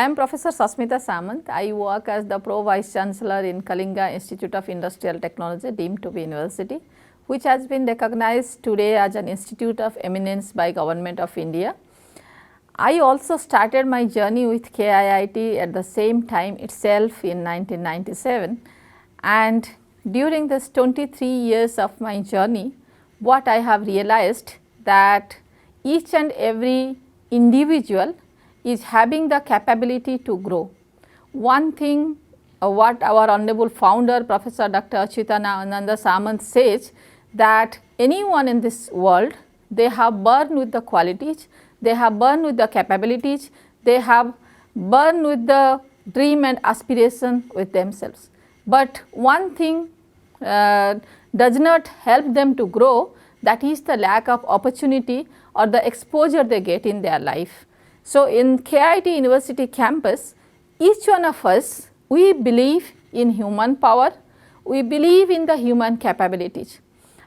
I am Professor Sasmita Samant. I work as the Pro Vice Chancellor in Kalinga Institute of Industrial Technology, deemed to be university, which has been recognized today as an institute of eminence by Government of India. I also started my journey with KIIT at the same time itself in 1997, and during this 23 years of my journey, what I have realized that each and every individual is having the capability to grow. One thing what our honorable founder Professor Dr. Achyutananda Samant says, that anyone in this world, they have born with the qualities, they have born with the capabilities, they have born with the dream and aspiration with themselves. But one thing does not help them to grow, that is the lack of opportunity or the exposure they get in their life. So, in KIIT University campus, each one of us, we believe in human power, we believe in the human capabilities,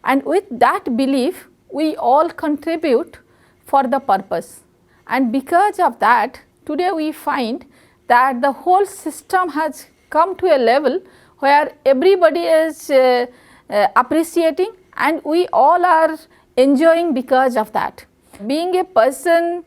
and with that belief we all contribute for the purpose. And because of that, today we find that the whole system has come to a level where everybody is appreciating, and we all are enjoying because of that. Being a person,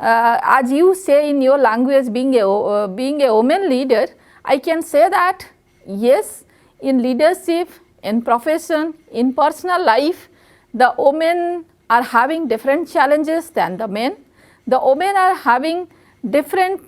as you say in your language, being a woman leader, I can say that yes, in leadership, in profession, in personal life, the women are having different challenges than the men. The women are having different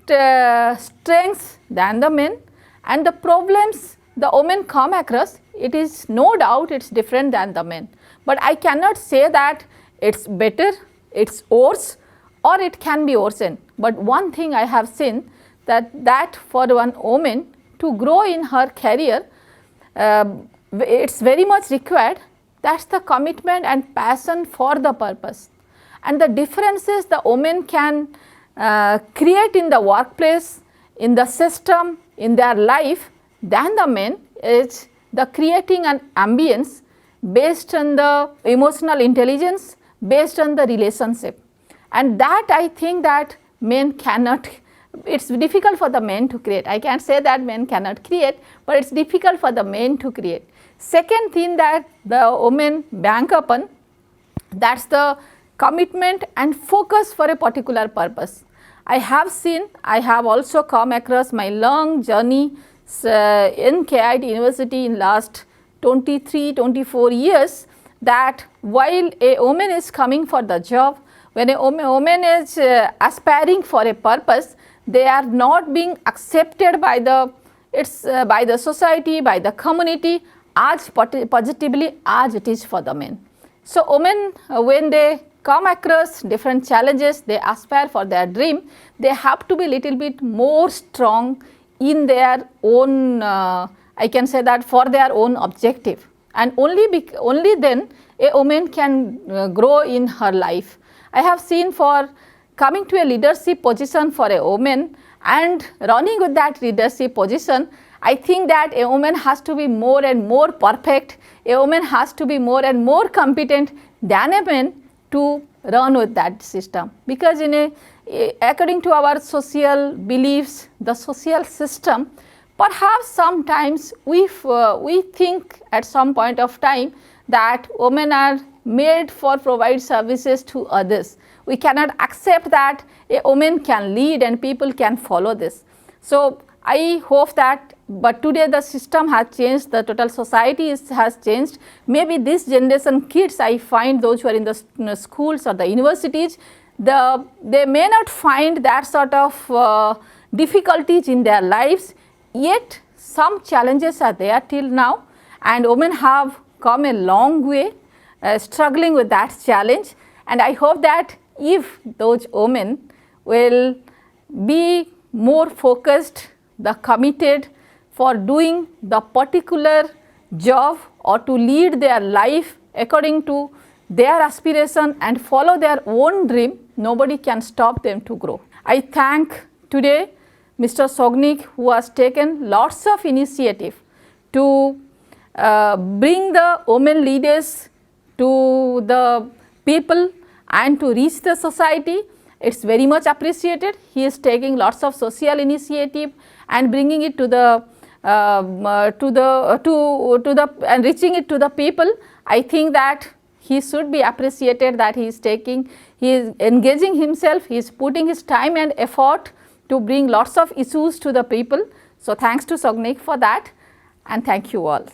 strengths than the men, and the problems the women come across, it is no doubt it is different than the men. But I cannot say that it is better, it is worse, or it can be worsened. But one thing I have seen, that for one woman to grow in her career, it is very much required. That is the commitment and passion for the purpose. And the differences the women can create in the workplace, in the system, in their life than the men is the creating an ambience based on the emotional intelligence, based on the relationship. And that I think that men cannot, it is difficult for the men to create. I can't say that men cannot create, but it is difficult for the men to create. Second thing that the women bank upon, that is the commitment and focus for a particular purpose. I have seen, I have also come across my long journey in KIIT University in last 23-24 years, that while a woman is coming for the job, when a woman is aspiring for a purpose, they are not being accepted by the society, by the community as positively as it is for the men. So, women, when they come across different challenges, they aspire for their dream, they have to be little bit more strong in their own, I can say that, for their own objective, and only then a woman can grow in her life. I have seen for coming to a leadership position for a woman and running with that leadership position, I think that a woman has to be more and more perfect, a woman has to be more and more competent than a man to run with that system. Because according to our social beliefs, the social system, perhaps sometimes we think at some point of time that women are made for provide services to others. We cannot accept that a woman can lead and people can follow this. So, I hope that, but today the system has changed, the total society has changed. Maybe this generation kids, I find those who are in the schools or the universities, they may not find that sort of difficulties in their lives, yet some challenges are there till now, and women have come a long way struggling with that challenge. And I hope that if those women will be more focused, the committed for doing the particular job or to lead their life according to their aspiration and follow their own dream, nobody can stop them to grow. I thank today Mr. Sognik, who has taken lots of initiative to bring the women leaders to the people and to reach the society, It's very much appreciated. He is taking lots of social initiative and bringing it to the and reaching it to the people. I think that he should be appreciated, that he is engaging himself, he is putting his time and effort to bring lots of issues to the people. So, thanks to Sognik for that, and thank you all.